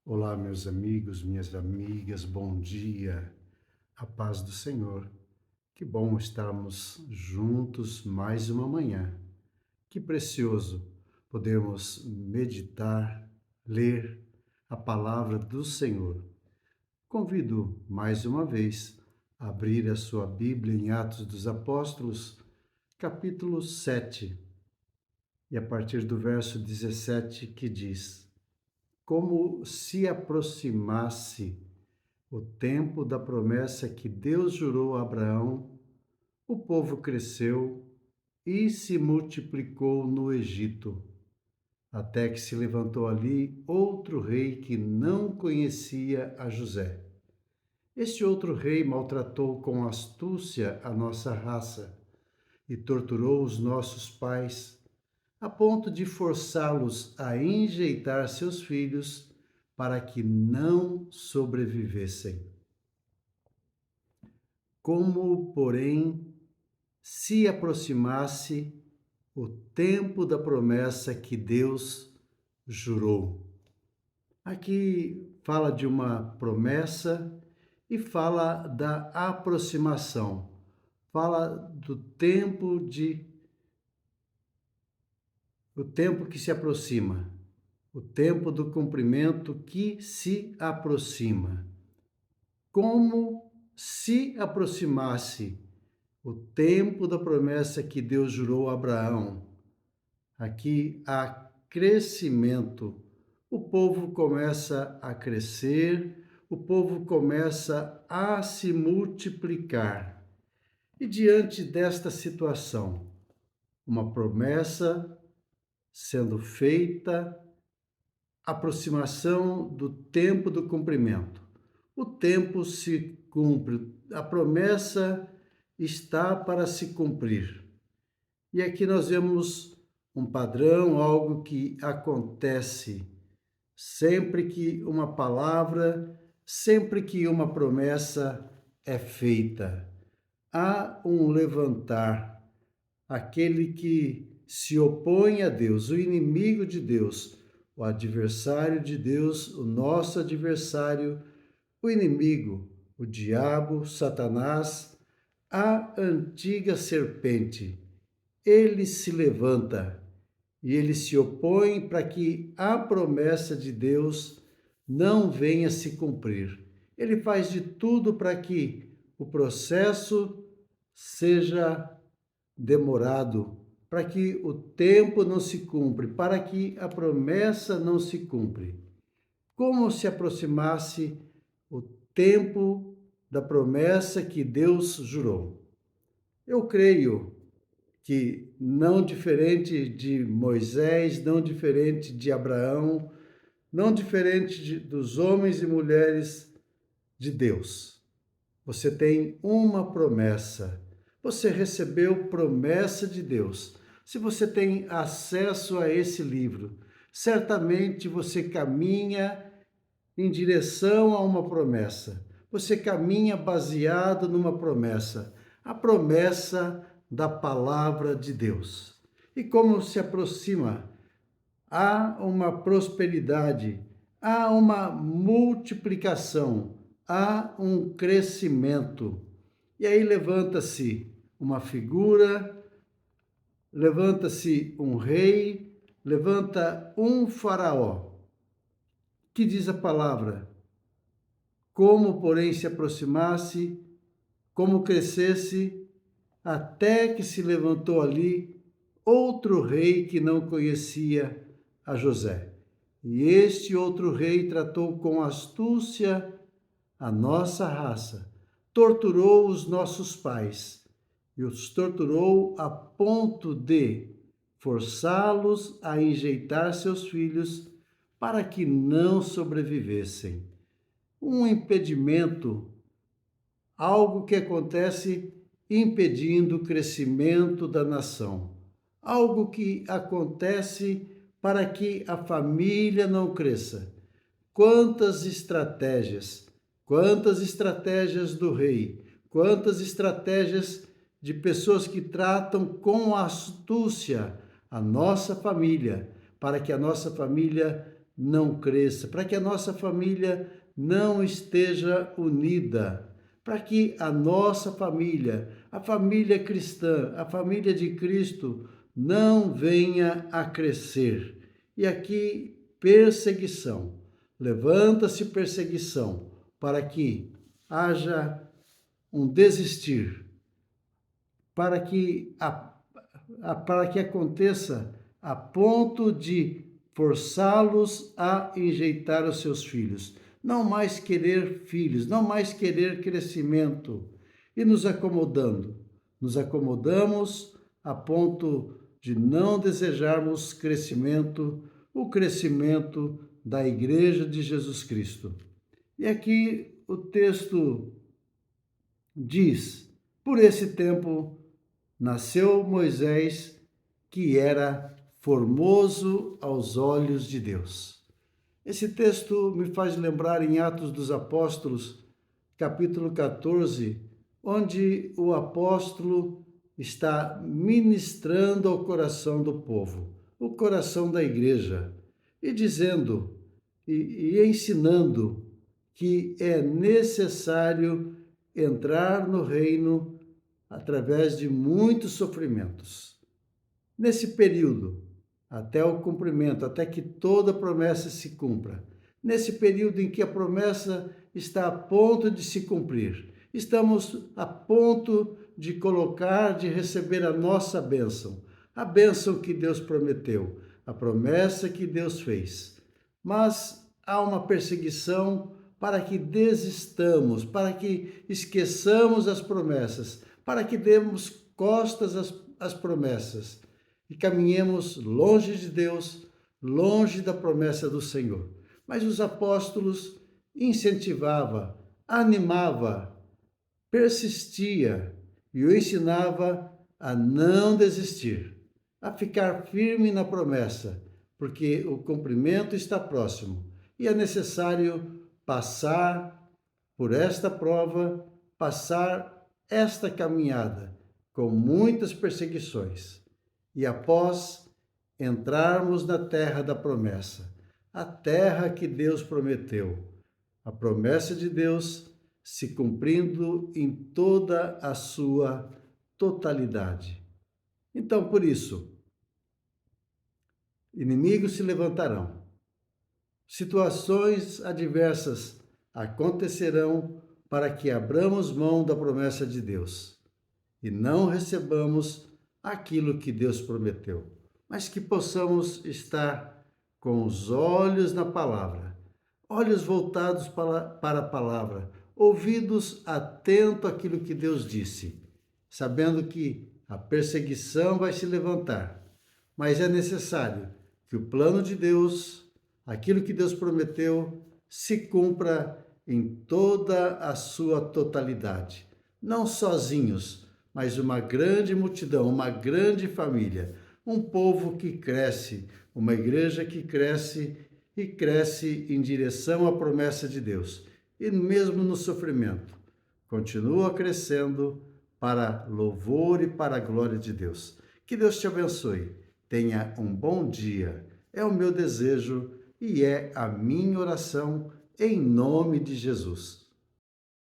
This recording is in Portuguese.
Olá, meus amigos, minhas amigas, bom dia, a paz do Senhor. Que bom estarmos juntos mais uma manhã. Que precioso podermos meditar, ler a palavra do Senhor. Convido mais uma vez a abrir a sua Bíblia em Atos dos Apóstolos, capítulo 7, e a partir do verso 17 que diz: Como se aproximasse o tempo da promessa que Deus jurou a Abraão, o povo cresceu e se multiplicou no Egito, até que se levantou ali outro rei que não conhecia a José. Este outro rei maltratou com astúcia a nossa raça e torturou os nossos pais, a ponto de forçá-los a enjeitar seus filhos para que não sobrevivessem. Como, porém, se aproximasse o tempo da promessa que Deus jurou. Aqui fala de uma promessa e fala da aproximação. Fala do tempo que se aproxima, o tempo do cumprimento que se aproxima. Como se aproximasse o tempo da promessa que Deus jurou a Abraão. Aqui há crescimento. O povo começa a crescer, o povo começa a se multiplicar. E diante desta situação, uma promessa sendo feita, aproximação do tempo do cumprimento. O tempo se cumpre, a promessa está para se cumprir. E aqui nós vemos um padrão, algo que acontece sempre que uma palavra, sempre que uma promessa é feita. Há um levantar, aquele que se opõe a Deus, o inimigo de Deus, o adversário de Deus, o nosso adversário, o inimigo, o diabo, Satanás, a antiga serpente. Ele se levanta e ele se opõe para que a promessa de Deus não venha se cumprir. Ele faz de tudo para que o processo seja demorado, para que o tempo não se cumpra, para que a promessa não se cumpra. Como se aproximasse o tempo da promessa que Deus jurou. Eu creio que não diferente de Moisés, não diferente de Abraão, não diferente dos homens e mulheres de Deus. Você tem uma promessa. Você recebeu promessa de Deus. Se você tem acesso a esse livro, certamente você caminha em direção a uma promessa. Você caminha baseado numa promessa, a promessa da palavra de Deus. E como se aproxima, há uma prosperidade, há uma multiplicação, há um crescimento. E aí levanta-se uma figura, levanta-se um rei, levanta um faraó. Que diz a palavra? Como, porém, se aproximasse, como crescesse, até que se levantou ali outro rei que não conhecia a José. E este outro rei tratou com astúcia a nossa raça, torturou os nossos pais e os torturou a ponto de forçá-los a enjeitar seus filhos para que não sobrevivessem. Um impedimento, algo que acontece impedindo o crescimento da nação, algo que acontece para que a família não cresça. Quantas estratégias do rei, quantas estratégias de pessoas que tratam com astúcia a nossa família, para que a nossa família não cresça, para que a nossa família não esteja unida, para que a nossa família, a família cristã, a família de Cristo, não venha a crescer. E aqui, perseguição. Levanta-se perseguição para que haja um desistir, para que aconteça a ponto de forçá-los a enjeitar os seus filhos. Não mais querer filhos, não mais querer crescimento. E nos acomodando. Nos acomodamos a ponto de não desejarmos crescimento, o crescimento da Igreja de Jesus Cristo. E aqui o texto diz: por esse tempo nasceu Moisés, que era formoso aos olhos de Deus. Esse texto me faz lembrar em Atos dos Apóstolos, capítulo 14, onde o apóstolo está ministrando ao coração do povo, o coração da igreja, e dizendo e ensinando que é necessário entrar no reino através de muitos sofrimentos. Nesse período, até o cumprimento, até que toda a promessa se cumpra, nesse período em que a promessa está a ponto de se cumprir, estamos a ponto de colocar, de receber a nossa bênção, a bênção que Deus prometeu, a promessa que Deus fez. Mas há uma perseguição para que desistamos, para que esqueçamos as promessas, para que demos costas às promessas e caminhemos longe de Deus, longe da promessa do Senhor. Mas os apóstolos incentivava, animava, persistia e o ensinava a não desistir, a ficar firme na promessa, porque o cumprimento está próximo e é necessário passar por esta prova, passar esta caminhada com muitas perseguições e após entrarmos na terra da promessa, a terra que Deus prometeu, a promessa de Deus se cumprindo em toda a sua totalidade. Então, por isso, inimigos se levantarão, situações adversas acontecerão para que abramos mão da promessa de Deus e não recebamos aquilo que Deus prometeu, mas que possamos estar com os olhos na palavra, olhos voltados para a palavra, ouvidos atentos àquilo que Deus disse, sabendo que a perseguição vai se levantar, mas é necessário que o plano de Deus, aquilo que Deus prometeu, se cumpra em toda a sua totalidade. Não sozinhos, mas uma grande multidão, uma grande família, um povo que cresce, uma igreja que cresce e cresce em direção à promessa de Deus. E mesmo no sofrimento, continua crescendo para louvor e para a glória de Deus. Que Deus te abençoe. Tenha um bom dia. É o meu desejo e é a minha oração em nome de Jesus.